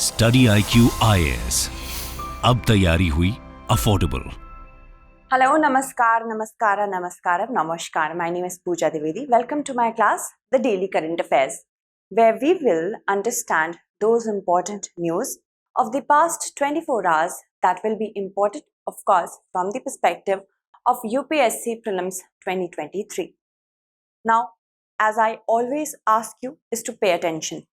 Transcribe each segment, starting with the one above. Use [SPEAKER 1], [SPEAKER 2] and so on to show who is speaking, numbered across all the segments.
[SPEAKER 1] StudyIQ IAS, अब तैयारी हुई affordable.
[SPEAKER 2] Hello, Namaskar, Namaskara, Namaskaram, Namaskar. My name is Pooja Divedi. Welcome to my class, The Daily Current Affairs, where we will understand those important news of the past 24 hours that will be important, of course, from the perspective of UPSC Prelims 2023. Now, as I always ask you, is to pay attention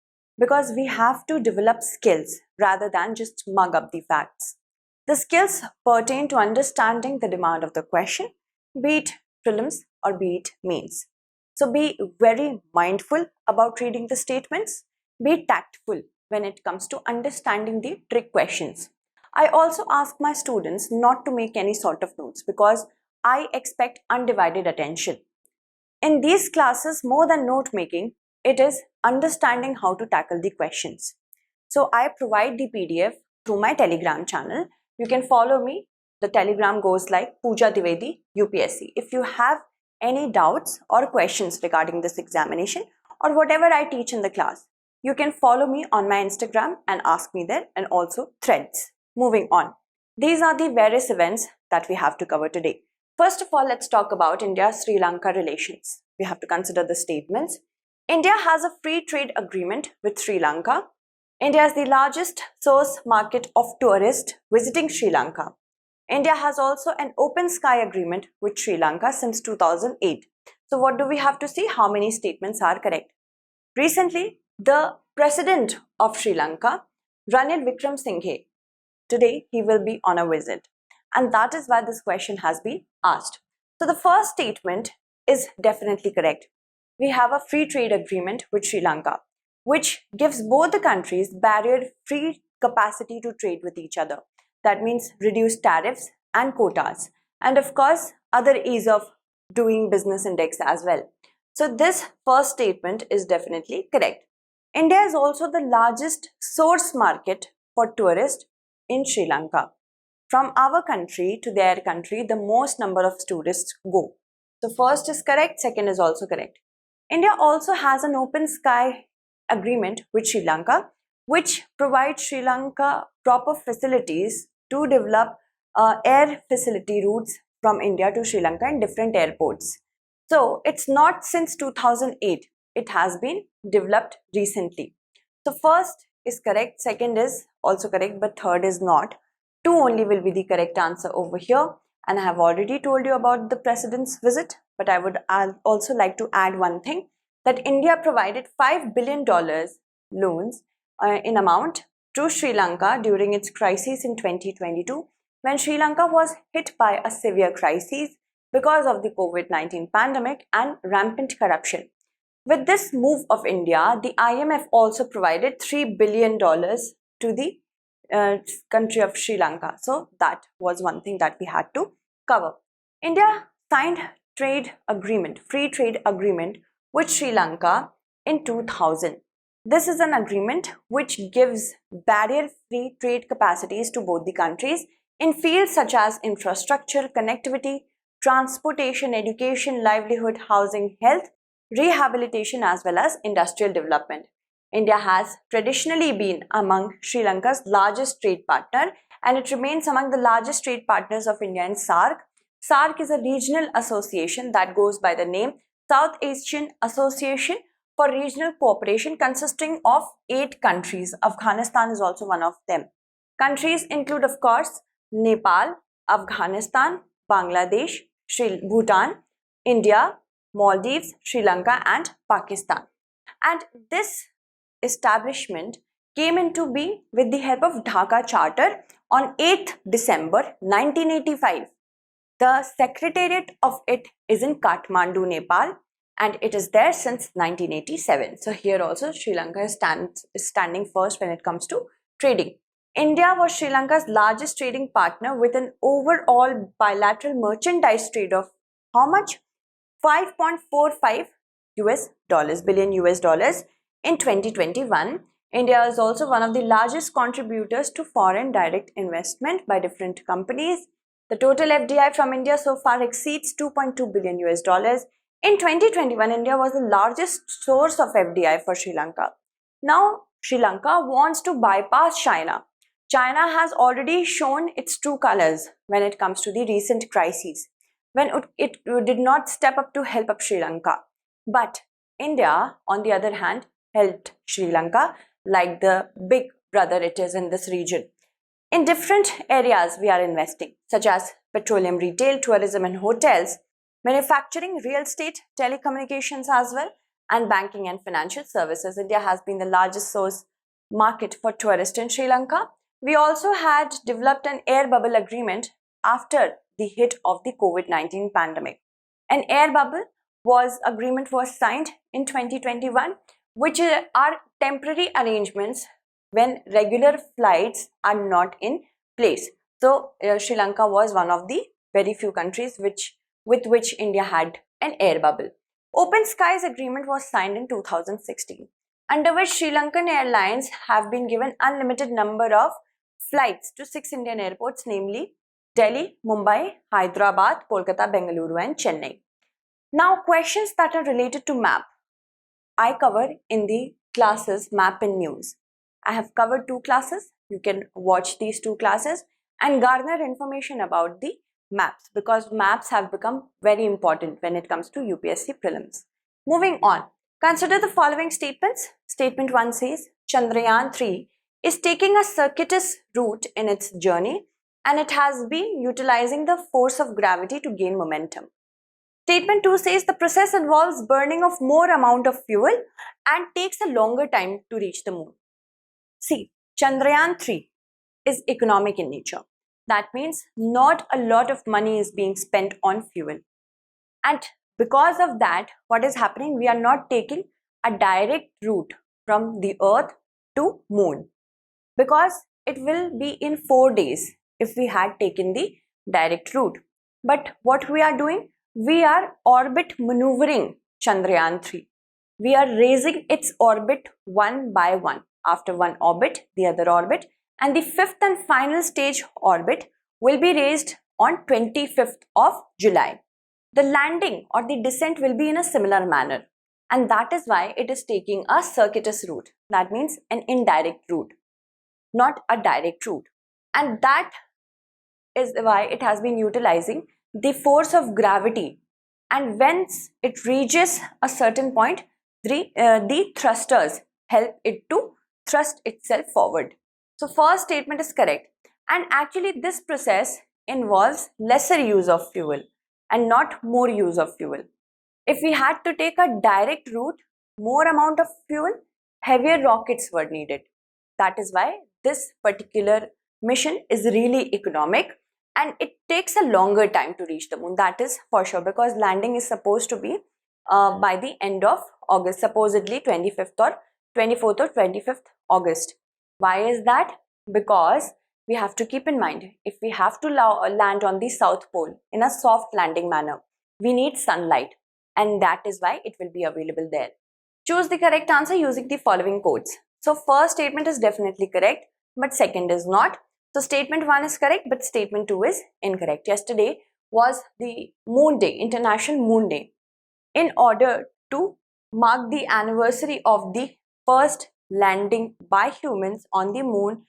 [SPEAKER 2] because we have to develop skills rather than just mug up the facts. The skills pertain to understanding the demand of the question, be it prelims or be it mains. So be very mindful about reading the statements, be tactful when it comes to understanding the trick questions. I also ask my students not to make any sort of notes because I expect undivided attention. In these classes, more than note making, it is understanding how to tackle the questions. So I provide the PDF through my Telegram channel. You can follow me. The Telegram goes like Pooja Divedi UPSC. If you have any doubts or questions regarding this examination or whatever I teach in the class, you can follow me on my Instagram and ask me there, and also threads. Moving on. These are the various events that we have to cover today. First of all, let's talk about India-Sri Lanka relations. We have to consider the statements. India has a free trade agreement with Sri Lanka. India is the largest source market of tourists visiting Sri Lanka. India has also an open sky agreement with Sri Lanka since 2008. So what do we have to see? How many statements are correct? Recently, the president of Sri Lanka, Ranil Wickremesinghe, today he will be on a visit. And that is why this question has been asked. So the first statement is definitely correct. We have a free trade agreement with Sri Lanka, which gives both the countries barrier-free capacity to trade with each other. That means reduced tariffs and quotas, and of course, other ease of doing business index as well. So this first statement is definitely correct. India is also the largest source market for tourists in Sri Lanka. From our country to their country, the most number of tourists go. So first is correct, second is also correct. India also has an open sky agreement with Sri Lanka, which provides Sri Lanka proper facilities to develop air facility routes from India to Sri Lanka in different airports. So it's not since 2008, it has been developed recently. So first is correct, second is also correct, but third is not. 2 only will be the correct answer over here, and I have already told you about the president's visit, but I'd also like to add one thing, that India provided $5 billion loans in amount to Sri Lanka during its crisis in 2022, when Sri Lanka was hit by a severe crisis because of the COVID-19 pandemic and rampant corruption. With this move of India, the IMF also provided $3 billion to the country of Sri Lanka. So that was one thing that we had to cover. India signed free trade agreement with Sri Lanka in 2000. This is an agreement which gives barrier-free trade capacities to both the countries in fields such as infrastructure, connectivity, transportation, education, livelihood, housing, health, rehabilitation, as well as industrial development. India has traditionally been among Sri Lanka's largest trade partner, and it remains among the largest trade partners of India in SAARC. SAARC is a regional association that goes by the name South Asian Association for Regional Cooperation, consisting of 8 countries. Afghanistan is also one of them. Countries include, of course, Nepal, Afghanistan, Bangladesh, Bhutan, India, Maldives, Sri Lanka, and Pakistan. And this establishment came into being with the help of Dhaka Charter on 8th December 1985. The secretariat of it is in Kathmandu, Nepal, and it is there since 1987. So here also Sri Lanka is standing first when it comes to trading. India was Sri Lanka's largest trading partner with an overall bilateral merchandise trade of how much? 5.45 billion US dollars in 2021. India is also one of the largest contributors to foreign direct investment by different companies. The total FDI from India so far exceeds 2.2 billion US dollars. In 2021, India was the largest source of FDI for Sri Lanka. Now, Sri Lanka wants to bypass China. China has already shown its true colors when it comes to the recent crises, when it did not step up to help up Sri Lanka. But India, on the other hand, helped Sri Lanka like the big brother it is in this region. In different areas, we are investing, such as petroleum, retail, tourism, and hotels, manufacturing, real estate, telecommunications as well, and banking and financial services. India has been the largest source market for tourists in Sri Lanka. We also had developed an air bubble agreement after the hit of the COVID-19 pandemic. An air bubble agreement was signed in 2021, which are temporary arrangements when regular flights are not in place. So Sri Lanka was one of the very few countries with which India had an air bubble. Open Skies Agreement was signed in 2016, under which Sri Lankan Airlines have been given unlimited number of flights to 6 Indian airports, namely Delhi, Mumbai, Hyderabad, Kolkata, Bengaluru and Chennai. Now, questions that are related to map, I cover in the classes Map and News. I have covered 2 classes. You can watch these 2 classes and garner information about the maps, because maps have become very important when it comes to UPSC prelims. Moving on, consider the following statements. Statement 1 says Chandrayaan 3 is taking a circuitous route in its journey and it has been utilizing the force of gravity to gain momentum. Statement 2 says the process involves burning of more amount of fuel and takes a longer time to reach the moon. See, Chandrayaan 3 is economic in nature. That means not a lot of money is being spent on fuel. And because of that, what is happening? We are not taking a direct route from the Earth to moon, because it will be in 4 days if we had taken the direct route. But what we are doing? We are orbit maneuvering Chandrayaan 3. We are raising its orbit one by one. After one orbit, the other orbit, and the 5th and final stage orbit will be raised on 25th of July. The landing or the descent will be in a similar manner, and that is why it is taking a circuitous route. That means an indirect route, not a direct route. And that is why it has been utilizing the force of gravity, and once it reaches a certain point, the thrusters help it to thrust itself forward. So first statement is correct, and actually this process involves lesser use of fuel and not more use of fuel. If we had to take a direct route, more amount of fuel, heavier rockets were needed. That is why this particular mission is really economic, and it takes a longer time to reach the moon. That is for sure, because landing is supposed to be by the end of August, supposedly 25th or 24th or 25th August. Why is that? Because we have to keep in mind, if we have to land on the South Pole in a soft landing manner, we need sunlight, and that is why it will be available there. Choose the correct answer using the following codes. So first statement is definitely correct, but second is not. So statement 1 is correct, but statement 2 is incorrect. Yesterday was the Moon Day, International Moon Day. In order to mark the anniversary of the first landing by humans on the moon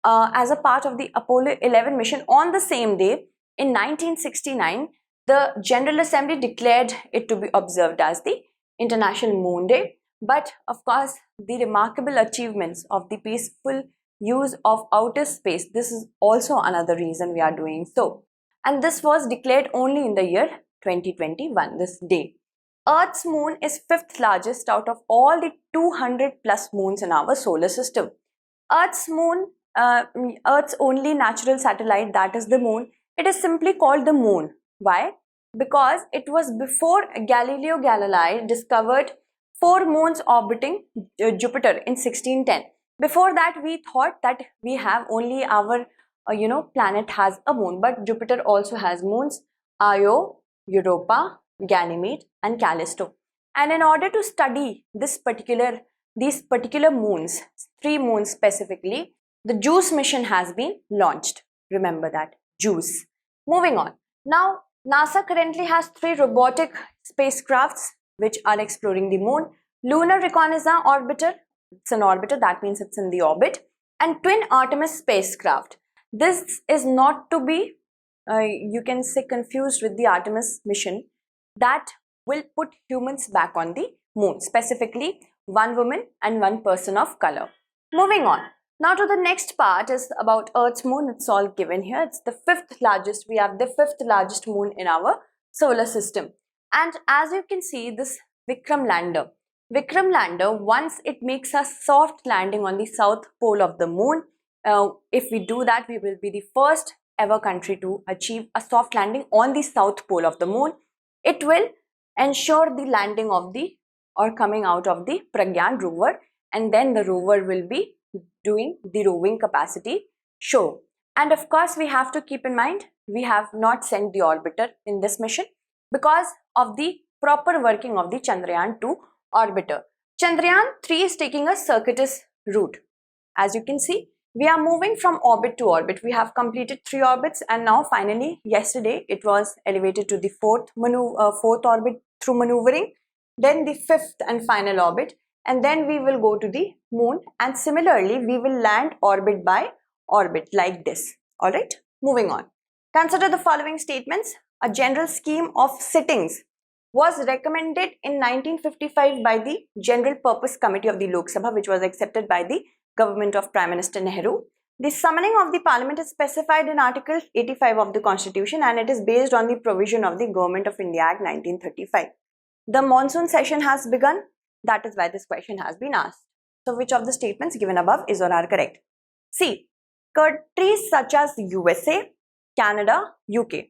[SPEAKER 2] as a part of the Apollo 11 mission on the same day in 1969, the General Assembly declared it to be observed as the International Moon Day. But of course, the remarkable achievements of the peaceful use of outer space, this is also another reason we are doing so. And this was declared only in the year 2021, this day. Earth's moon is 5th largest out of all the 200 plus moons in our solar system. Earth's moon, Earth's only natural satellite, that is the moon, it is simply called the moon. Why? Because it was before Galileo Galilei discovered 4 moons orbiting Jupiter in 1610. Before that, we thought that we have only our planet has a moon, but Jupiter also has moons: Io, Europa, Ganymede and Callisto. And in order to study these particular moons, 3 moons specifically, the JUICE mission has been launched. Remember that, JUICE. Moving on. Now, NASA currently has 3 robotic spacecrafts which are exploring the moon: Lunar Reconnaissance Orbiter, It's an orbiter, that means it's in the orbit. And twin Artemis spacecraft. This is not to be, you can say, confused with the Artemis mission that will put humans back on the moon, specifically one woman and one person of color. Moving on. Now to the next part is about Earth's moon. It's all given here. It's the fifth largest. We have the fifth largest moon in our solar system. And as you can see, this Vikram lander, once it makes a soft landing on the south pole of the moon, if we do that, we will be the first ever country to achieve a soft landing on the south pole of the moon. It will ensure the landing of the or coming out of the Pragyan rover, and then the rover will be doing the roving capacity show. And of course, we have to keep in mind, we have not sent the orbiter in this mission because of the proper working of the Chandrayaan-2 orbiter. Chandrayaan-3 is taking a circuitous route. As you can see, we are moving from orbit to orbit. We have completed 3 orbits, and now finally yesterday it was elevated to the fourth orbit through maneuvering, then the 5th and final orbit, and then we will go to the moon, and similarly we will land orbit by orbit like this. Alright, moving on. Consider the following statements. A general scheme of sittings was recommended in 1955 by the General Purpose Committee of the Lok Sabha, which was accepted by the government of Prime Minister Nehru. The summoning of the parliament is specified in Article 85 of the Constitution, and it is based on the provision of the Government of India Act 1935. The monsoon session has begun. That is why this question has been asked. So which of the statements given above is or are correct? See, countries such as USA, Canada, UK,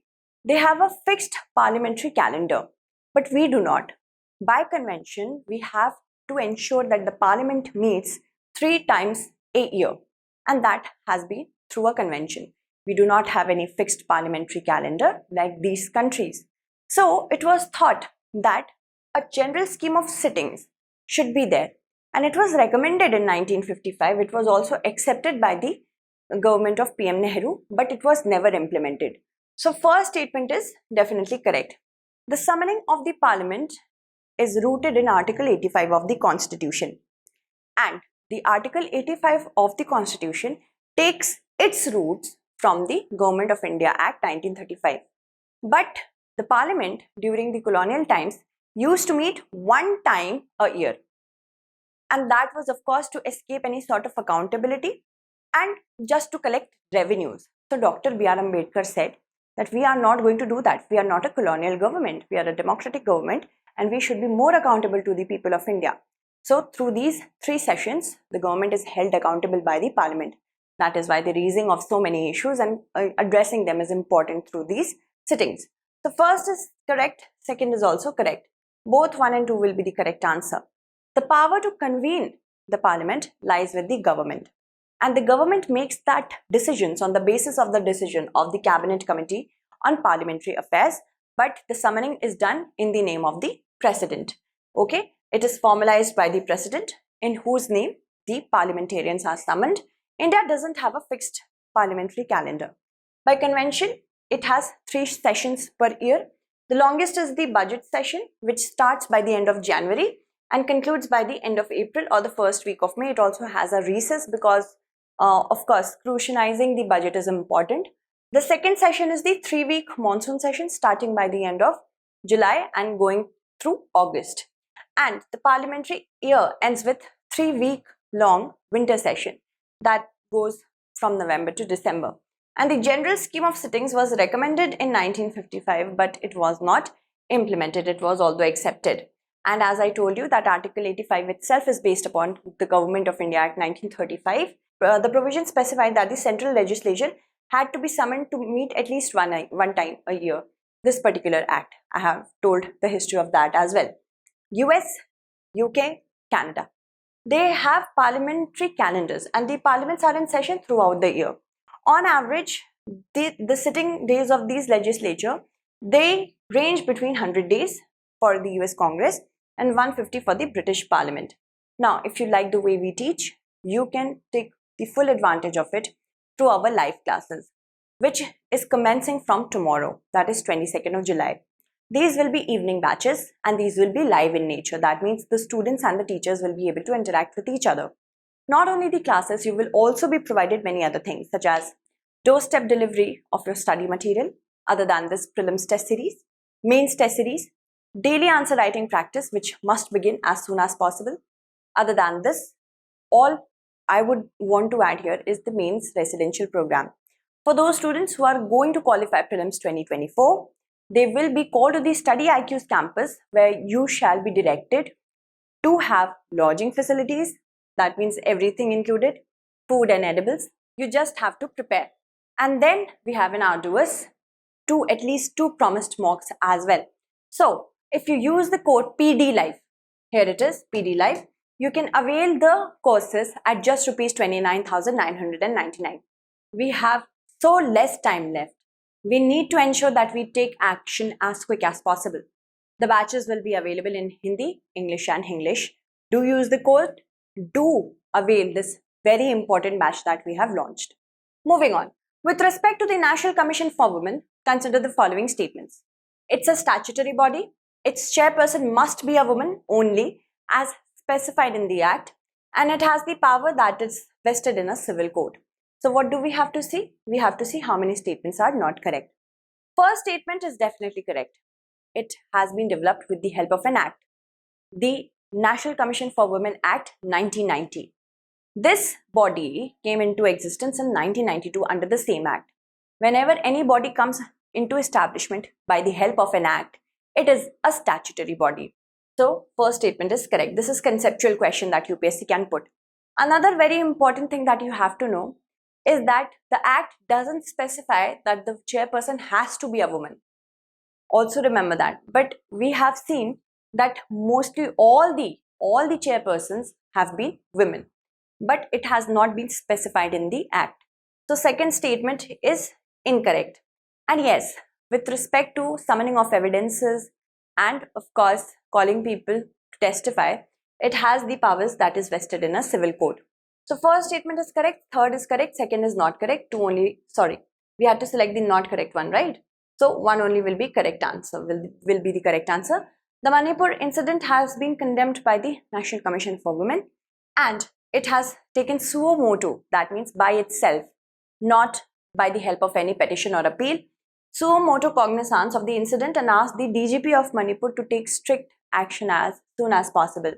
[SPEAKER 2] they have a fixed parliamentary calendar, but we do not. By convention, we have to ensure that the parliament meets 3 times a year, and that has been through a convention. We do not have any fixed parliamentary calendar like these countries. So it was thought that a general scheme of sittings should be there, and it was recommended in 1955. It was also accepted by the government of PM Nehru, but it was never implemented. So first statement is definitely correct. The summoning of the parliament is rooted in Article 85 of the Constitution, and the Article 85 of the Constitution takes its roots from the Government of India Act 1935. But the parliament during the colonial times used to meet 1 time a year, and that was of course to escape any sort of accountability and just to collect revenues. So Dr. B.R. Ambedkar said that we are not going to do that. We are not a colonial government, we are a democratic government, and we should be more accountable to the people of India. So through these 3 sessions, the government is held accountable by the parliament. That is why the raising of so many issues and addressing them is important through these sittings. So first is correct, second is also correct. Both 1 and 2 will be the correct answer. The power to convene the parliament lies with the government, and the government makes that decisions on the basis of the decision of the cabinet committee on parliamentary affairs, but the summoning is done in the name of the president. Okay, it is formalized by the president in whose name the parliamentarians are summoned. India doesn't have a fixed parliamentary calendar. By convention, it has 3 sessions per year. The longest is the budget session, which starts by the end of January and concludes by the end of April or the first week of May. It also has a recess because, of course, scrutinizing the budget is important. The second session is the 3-week monsoon session starting by the end of July and going through August. And the parliamentary year ends with 3-week long winter session that goes from November to December. And the general scheme of sittings was recommended in 1955, but it was not implemented. It was although accepted. And as I told you that Article 85 itself is based upon the Government of India Act 1935. The provision specified that the central legislature had to be summoned to meet at least one time a year. This particular act, I have told the history of that as well. US, UK, Canada, they have parliamentary calendars, and the parliaments are in session throughout the year. On average, the sitting days of these legislature, they range between 100 days for the US Congress and 150 for the British Parliament. Now, if you like the way we teach, you can take the full advantage of it through our live classes, which is commencing from tomorrow, that is 22nd of July. These will be evening batches and these will be live in nature. That means the students and the teachers will be able to interact with each other. Not only the classes, you will also be provided many other things such as doorstep delivery of your study material, other than this prelims test series, mains test series, daily answer writing practice which must begin as soon as possible. Other than this, all I would want to add here is the mains residential program. For those students who are going to qualify prelims 2024, they will be called to the StudyIQ's campus where you shall be directed to have lodging facilities. That means everything included, food and edibles. You just have to prepare. And then we have an arduous at least two promised mocks as well. So if you use the code PDLive, here it is, PDLive, you can avail the courses at just rupees 29,999. We have so less time left. We need to ensure that we take action as quick as possible. The batches will be available in Hindi, English and English. Do use the code. Do avail this very important batch that we have launched. Moving on. With respect to the National Commission for Women, consider the following statements. It's a statutory body. Its chairperson must be a woman only as specified in the Act, and it has the power that is vested in a civil code. So what do we have to see? We have to see how many statements are not correct. First statement is definitely correct. It has been developed with the help of an act, the National Commission for Women Act 1990. This body came into existence in 1992 under the same act. Whenever any body comes into establishment by the help of an act, it is a statutory body. So first statement is correct. This is conceptual question that UPSC can put. Another very important thing that you have to know is that the act doesn't specify that the chairperson has to be a woman. Also remember that. But we have seen that mostly all the chairpersons have been women. But it has not been specified in the act. So second statement is incorrect. And yes, with respect to summoning of evidences and of course calling people to testify, it has the powers that is vested in a civil code. So first statement is correct, third is correct, second is not correct, we had to select the not correct one, right? So one only will be correct answer, will be the correct answer. The Manipur incident has been condemned by the National Commission for Women and it has taken suo motu, that means by itself, not by the help of any petition or appeal, suo motu cognizance of the incident and asked the DGP of Manipur to take strict action as soon as possible.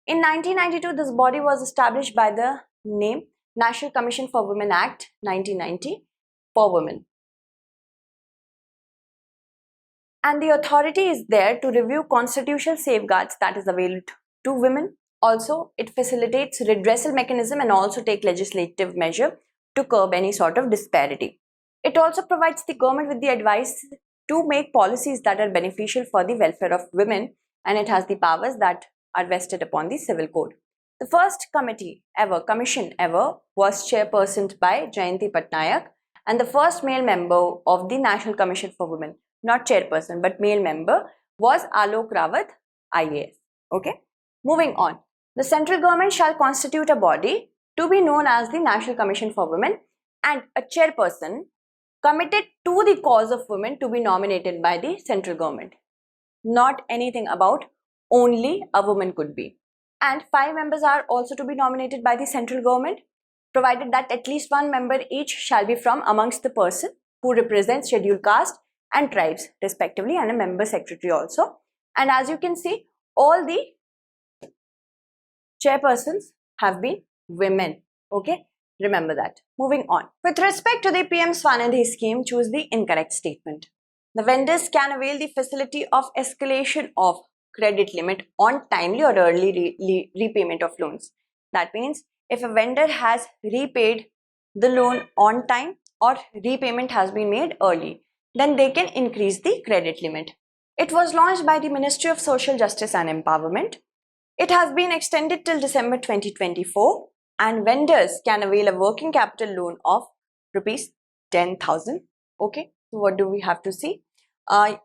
[SPEAKER 2] In 1992, this body was established by the name National Commission for Women Act 1990 for women. And the authority is there to review constitutional safeguards that is available to women. Also, it facilitates redressal mechanism and also take legislative measure to curb any sort of disparity. It also provides the government with the advice to make policies that are beneficial for the welfare of women, and it has the powers that are vested upon the civil code. The first commission ever was chairpersoned by Jayanti Patnaik, and the first male member of the National Commission for Women, not chairperson but male member, was Alok Rawat, IAS. Okay, moving on. The central government shall constitute a body to be known as the National Commission for Women and a chairperson committed to the cause of women to be nominated by the central government. Not anything about only a woman could be. And 5 members are also to be nominated by the central government, provided that at least 1 member each shall be from amongst the person who represents scheduled caste and tribes respectively, and a member secretary also. And as you can see, all the chairpersons have been women. Okay, remember that. Moving on. With respect to the PM Swanidhi scheme, choose the incorrect statement. The vendors can avail the facility of escalation of credit limit on timely or early repayment of loans. That means if a vendor has repaid the loan on time or repayment has been made early, then they can increase the credit limit. It was launched by the Ministry of Social Justice and Empowerment. It has been extended till December 2024, and vendors can avail a working capital loan of rupees 10,000. Okay, so what do we have to see?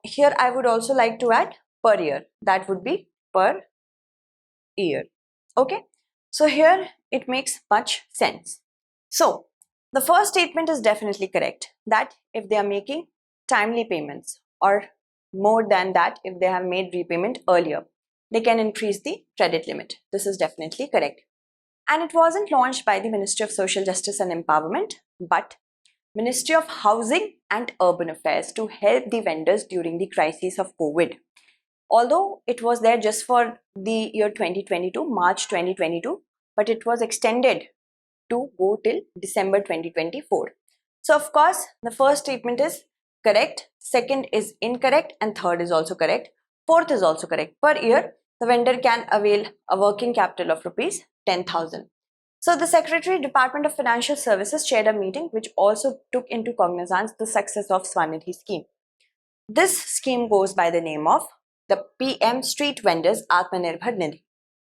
[SPEAKER 2] Here I would also like to add per year. That would be per year. Okay, so here it makes much sense. So the first statement is definitely correct, that if they are making timely payments or more than that if they have made repayment earlier. They can increase the credit limit. This is definitely correct. And it wasn't launched by the Ministry of Social Justice and Empowerment, but Ministry of Housing and Urban Affairs to help the vendors during the crisis of COVID. Although it was there just for the year 2022, March 2022, but it was extended to go till December 2024. So of course, the first statement is correct, second is incorrect, and third is also correct. Fourth is also correct. Per year, the vendor can avail a working capital of rupees 10,000. So the Secretary, Department of Financial Services chaired a meeting which also took into cognizance the success of Swanidhi scheme. This scheme goes by the name of the PM Street Vendors Atmanirbhar Nidhi.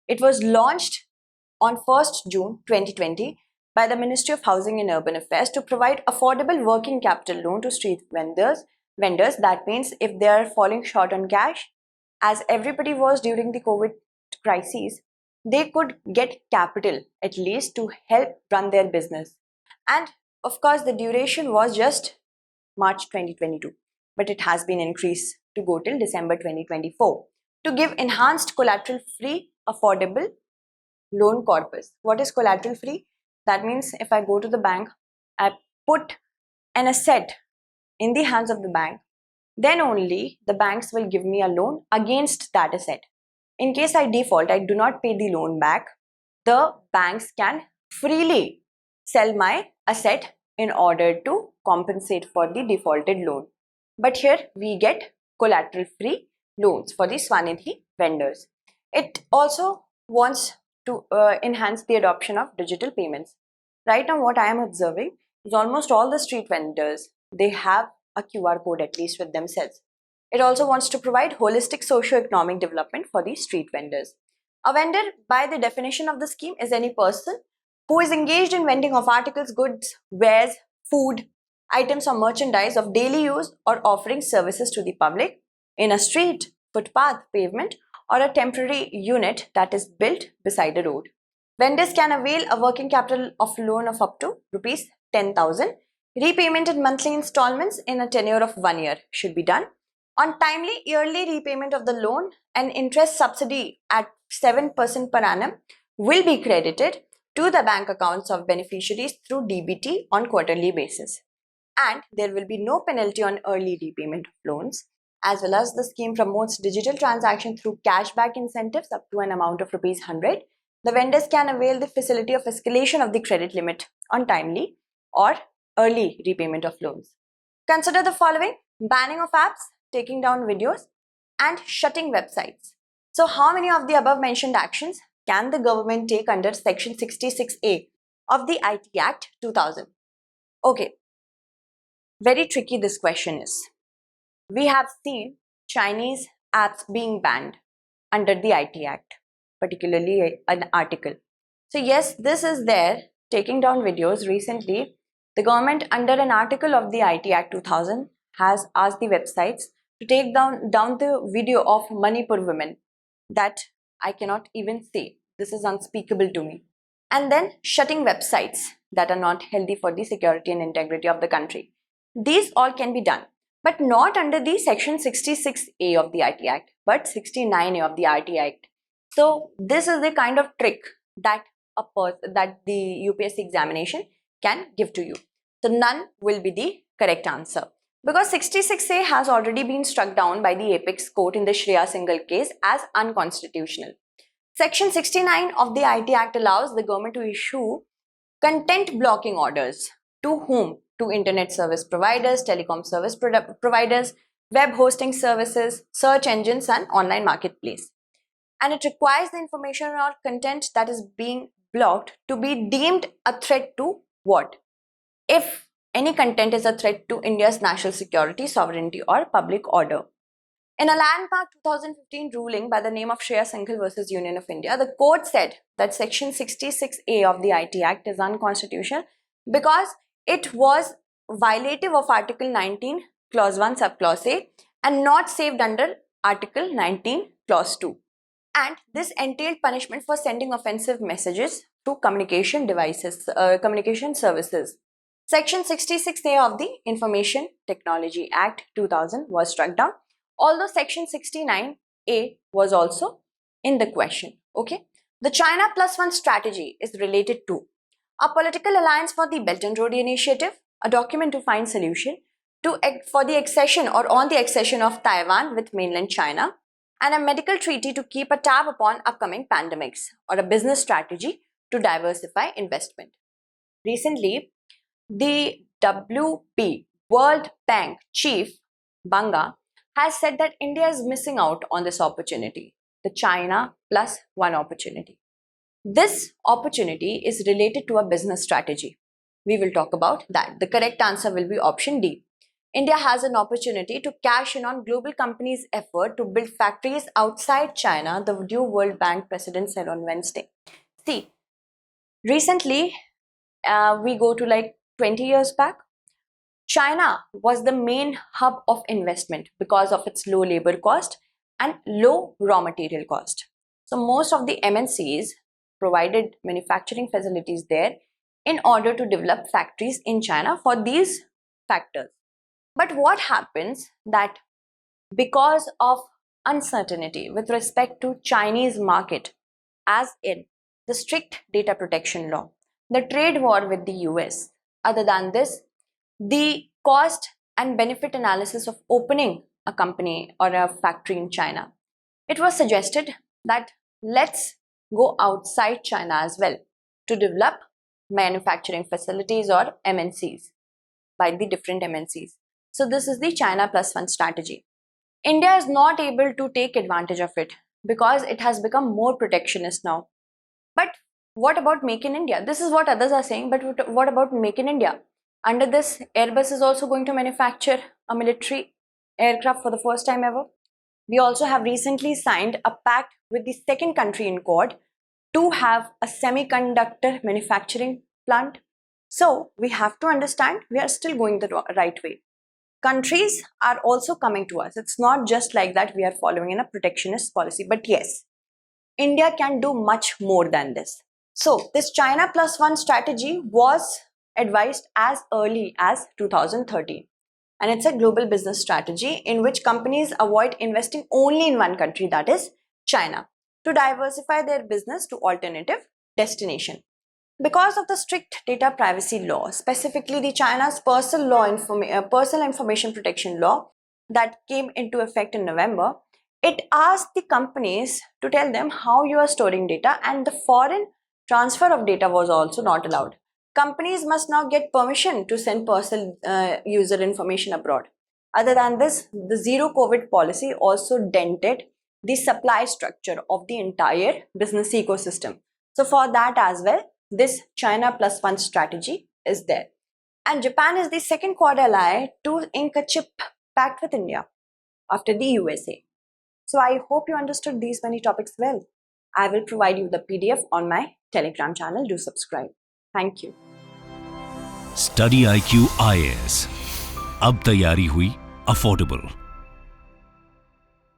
[SPEAKER 2] It was launched on 1st June 2020 by the Ministry of Housing and Urban Affairs to provide affordable working capital loan to street vendors. That means if they are falling short on cash, as everybody was during the COVID crisis, they could get capital at least to help run their business. And of course, the duration was just March 2022, but it has been increased to go till December 2024 to give enhanced collateral-free, affordable loan corpus. What is collateral-free? That means if I go to the bank, I put an asset in the hands of the bank, then only the banks will give me a loan against that asset. In case I default, I do not pay the loan back, the banks can freely sell my asset in order to compensate for the defaulted loan. But here we get collateral-free loans for the Swanidhi vendors. It also wants to enhance the adoption of digital payments. Right now, what I am observing is almost all the street vendors, they have a QR code at least with themselves. It also wants to provide holistic socio-economic development for the street vendors. A vendor, by the definition of the scheme, is any person who is engaged in vending of articles, goods, wares, food, items or merchandise of daily use or offering services to the public in a street, footpath, pavement or a temporary unit that is built beside a road. Vendors can avail a working capital of loan of up to rupees 10,000. Repayment in monthly installments in a tenure of 1 year should be done. On timely yearly repayment of the loan, an interest subsidy at 7% per annum will be credited to the bank accounts of beneficiaries through DBT on quarterly basis. And there will be no penalty on early repayment of loans. As well as the scheme promotes digital transaction through cashback incentives up to an amount of rupees 100. The vendors can avail the facility of escalation of the credit limit on timely or early repayment of loans. Consider the following: banning of apps, taking down videos, and shutting websites. So how many of the above mentioned actions can the government take under Section 66A of the IT Act 2000? Okay, very tricky this question is. We have seen Chinese apps being banned under the IT Act, particularly an article. So yes, this is there, taking down videos. Recently, the government under an article of the IT Act 2000 has asked the websites to take down the video of Manipur women. That I cannot even say. This is unspeakable to me. And then shutting websites that are not healthy for the security and integrity of the country. These all can be done, but not under the Section 66A of the IT Act, but 69A of the IT Act. So this is the kind of trick that the UPSC examination can give to you. So none will be the correct answer, because 66A has already been struck down by the apex court in the Shreya Singhal case as unconstitutional. Section 69 of the IT Act allows the government to issue content blocking orders. To whom? To internet service providers, telecom service providers, web hosting services, search engines and online marketplace. And it requires the information or content that is being blocked to be deemed a threat to what? If any content is a threat to India's national security, sovereignty or public order. In a landmark 2015 ruling by the name of Shreya Singhal versus Union of India, the court said that Section 66A of the IT Act is unconstitutional because it was violative of Article 19, Clause 1, Subclause A and not saved under Article 19, Clause 2. And this entailed punishment for sending offensive messages through communication devices, communication services. Section 66A of the Information Technology Act 2000 was struck down. although section 69A was also in the question. Okay. The China Plus One strategy is related to a political alliance for the Belt and Road Initiative, a document to find solution for the accession or on the accession of Taiwan with mainland China, and a medical treaty to keep a tab upon upcoming pandemics, or a business strategy to diversify investment. Recently, the WB, World Bank Chief Banga, has said that India is missing out on this opportunity, the China Plus One opportunity. This opportunity is related to a business strategy. We will talk about that. The correct answer will be option D. India has an opportunity to cash in on global companies' effort to build factories outside China, the new World Bank president said on Wednesday. See, recently, we go to like 20 years back, China was the main hub of investment because of its low labor cost and low raw material cost. So most of the MNCs provided manufacturing facilities there in order to develop factories in China for these factors. But what happens that because of uncertainty with respect to Chinese market, as in the strict data protection law, the trade war with the US, other than this, the cost and benefit analysis of opening a company or a factory in China, it was suggested that let's go outside China as well to develop manufacturing facilities or MNCs by the different MNCs. So this is the China Plus One strategy. India is not able to take advantage of it because it has become more protectionist now. But what about Make in India? This is what others are saying, but what about Make in India? Under this, Airbus is also going to manufacture a military aircraft for the first time ever. We also have recently signed a pact with the second country in Quad to have a semiconductor manufacturing plant. So we have to understand we are still going the right way. Countries are also coming to us. It's not just like that we are following in a protectionist policy, but yes, India can do much more than this. So this China Plus One strategy was advised as early as 2013. And it's a global business strategy in which companies avoid investing only in one country, that is China, to diversify their business to alternative destination. Because of the strict data privacy law, specifically the China's personal information protection law that came into effect in November, it asked the companies to tell them how you are storing data, and the foreign transfer of data was also not allowed. Companies must now get permission to send personal user information abroad. Other than this, the zero COVID policy also dented the supply structure of the entire business ecosystem. So for that as well, this China Plus One strategy is there. And Japan is the second Quad ally to ink a chip pact with India after the USA. So I hope you understood these many topics well. I will provide you the PDF on my Telegram channel. Do subscribe. Thank you.
[SPEAKER 1] StudyIQ IAS. अब तैयारी हुई affordable.